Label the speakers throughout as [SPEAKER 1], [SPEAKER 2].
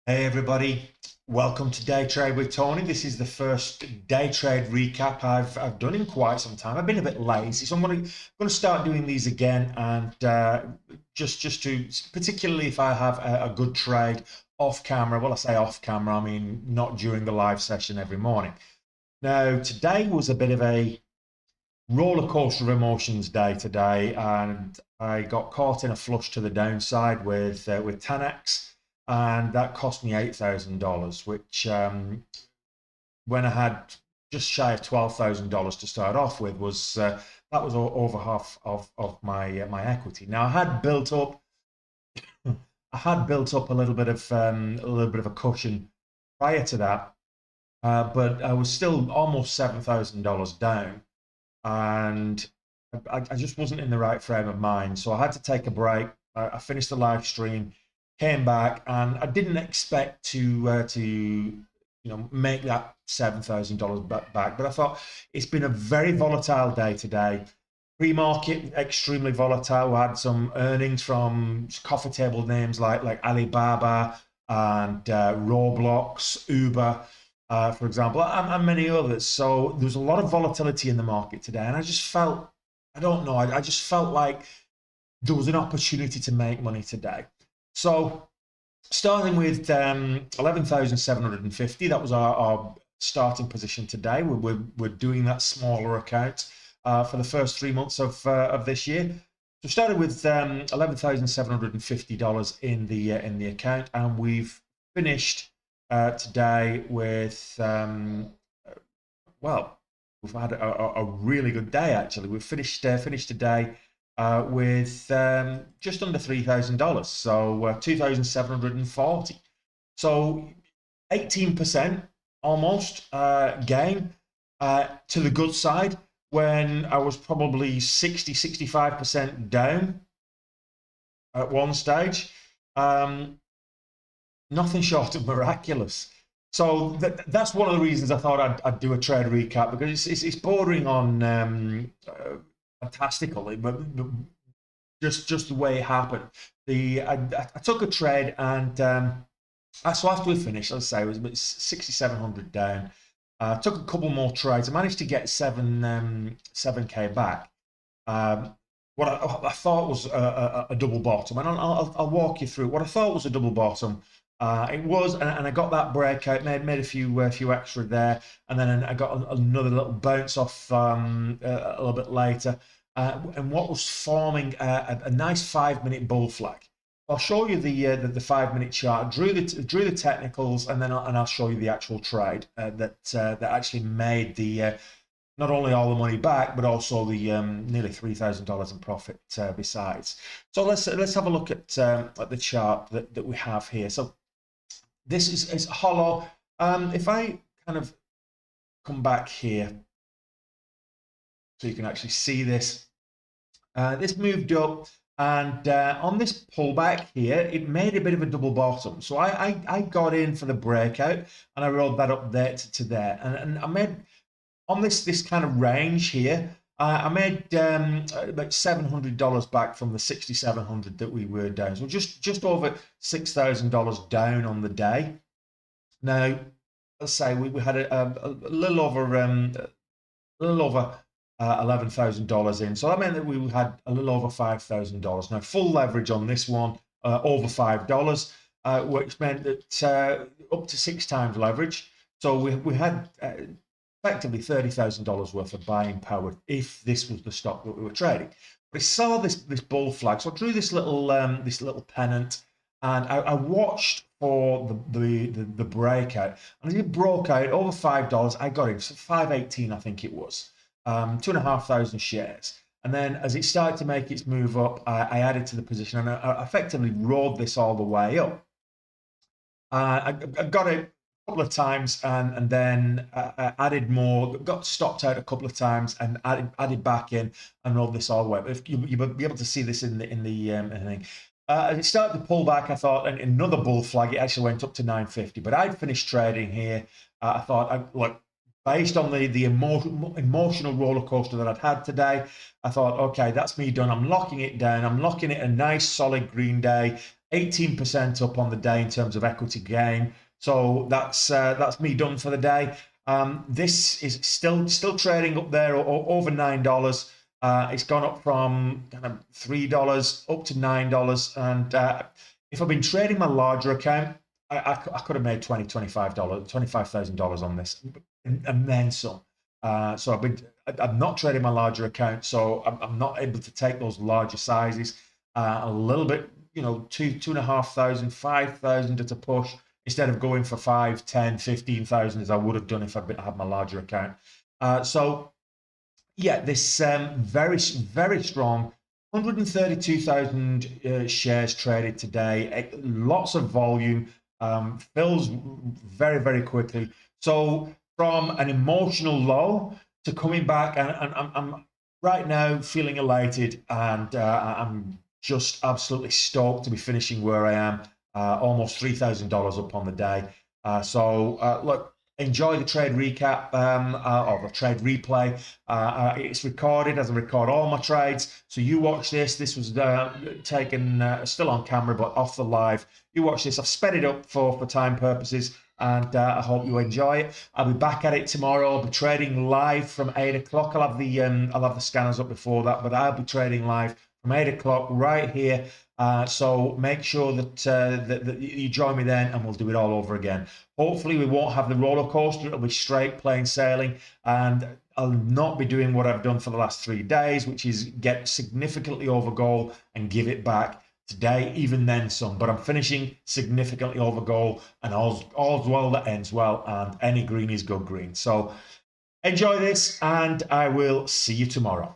[SPEAKER 1] Hey everybody, welcome to Day Trade with Tony. This is the first day trade recap I've done in quite some time. I've been a bit lazy, so I'm going to start doing these again, and just to, particularly if I have a good trade off camera. Well, I say off camera, I mean not during the live session every morning. Now today was a bit of a roller coaster of emotions day today, and I got caught in a flush to the downside with 10x, and that cost me $8,000, which when I had just shy of $12,000 to start off with was that was over half of my equity. Now I had built up a little bit of a cushion prior to that, but I was still almost $7,000 down, and I just wasn't in the right frame of mind. So I had to take a break. I finished the live stream, came back, and I didn't expect to make that $7,000 back. But I thought it's been a very volatile day today. Pre-market extremely volatile. We had some earnings from coffee table names like Alibaba and Roblox, Uber, for example, and many others. So there was a lot of volatility in the market today, and I just felt, I don't know, I just felt like there was an opportunity to make money today. So starting with 11,750, that was our starting position today. We're doing that smaller account for the first 3 months of this year. So started with $11,750 in the account, and we've finished today with well, we've had a really good day actually. We've finished today with just under $3,000, so 2,740. So 18% almost gain to the good side when I was probably 65% down at one stage. Nothing short of miraculous. So that's one of the reasons I thought I'd do a trade recap, because it's bordering on fantastical, but just the way it happened. I took a trade, and so after we finished, let's say it was about 6,700 down. Took a couple more trades. I managed to get 7K back. What I thought was a double bottom, and I'll walk you through what I thought was a double bottom. It was, and I got that breakout, made a few extra there, and then I got another little bounce off a little bit later, and what was forming a nice 5-minute bull flag. I'll show you the 5-minute chart. Drew the technicals, and then I'll show you the actual trade that actually made the not only all the money back, but also the nearly $3,000 in profit besides. So let's have a look at the chart that we have here. So this is HOLO. If I kind of come back here, so you can actually see this. This moved up, and on this pullback here, it made a bit of a double bottom. So I got in for the breakout, and I rolled that up there to there, and I made on this kind of range here. I made about $700 back from the 6,700 that we were down. So just over $6,000 down on the day. Now, let's say we had a little over $11,000 in. So that meant that we had a little over $5,000. Now, full leverage on this one, over $5, which meant that up to 6 times leverage. So we had effectively $30,000 worth of buying power if this was the stock that we were trading. But I saw this bull flag, so I drew this little pennant, and I watched for the breakout. And as it broke out over $5, I got in. So 518, I think it was. 2,500 shares. And then as it started to make its move up, I added to the position, and I effectively rode this all the way up. I got it a couple of times, and then I added more, got stopped out a couple of times, and added back in and rode this all the way up. If you'll be able to see this in the thing. As it started to pull back, I thought, and another bull flag, it actually went up to 950. But I'd finished trading here. I thought, look, based on the emotional roller coaster that I'd had today, I thought, okay, that's me done. I'm locking it down. I'm locking it a nice solid green day. 18% up on the day in terms of equity gain. So that's me done for the day. This is still trading up there over $9. It's gone up from kind of $3 up to $9. And if I've been trading my larger account, I could have made $25,000 on this, and then some. So I'm not trading my larger account, so I'm not able to take those larger sizes. A little bit, two and a half thousand, 5,000 at a push, instead of going for 5, 10, 15,000 as I would have done if I'd had my larger account. So yeah, this very, very strong 132,000 shares traded today. Lots of volume, fills very, very quickly. So from an emotional low to coming back, and I'm right now feeling elated, and I'm just absolutely stoked to be finishing where I am, almost $3,000 up on the day. So look, enjoy the trade recap, or the trade replay. It's recorded as I record all my trades. So you watch this. This was taken still on camera, but off the live. You watch this. I've sped it up for time purposes, and I hope you enjoy it. I'll be back at it tomorrow. I'll be trading live from 8 o'clock. I'll have the scanners up before that, but I'll be trading live from 8 o'clock right here. So make sure that you join me then, and we'll do it all over again. Hopefully we won't have the roller coaster. It'll be straight plain sailing, and I'll not be doing what I've done for the last 3 days, which is get significantly over goal and give it back today, even then some. But I'm finishing significantly over goal, and all's well that ends well, and any green is good green. So enjoy this, and I will see you tomorrow.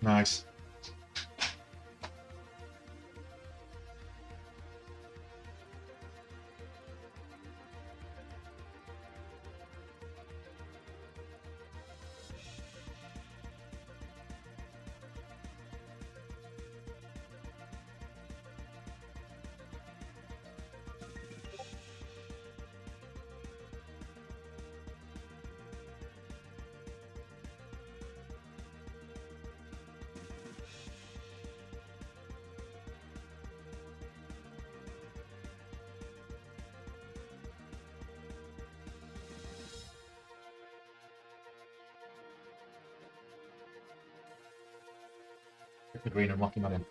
[SPEAKER 1] Nice. The green and rocky man in.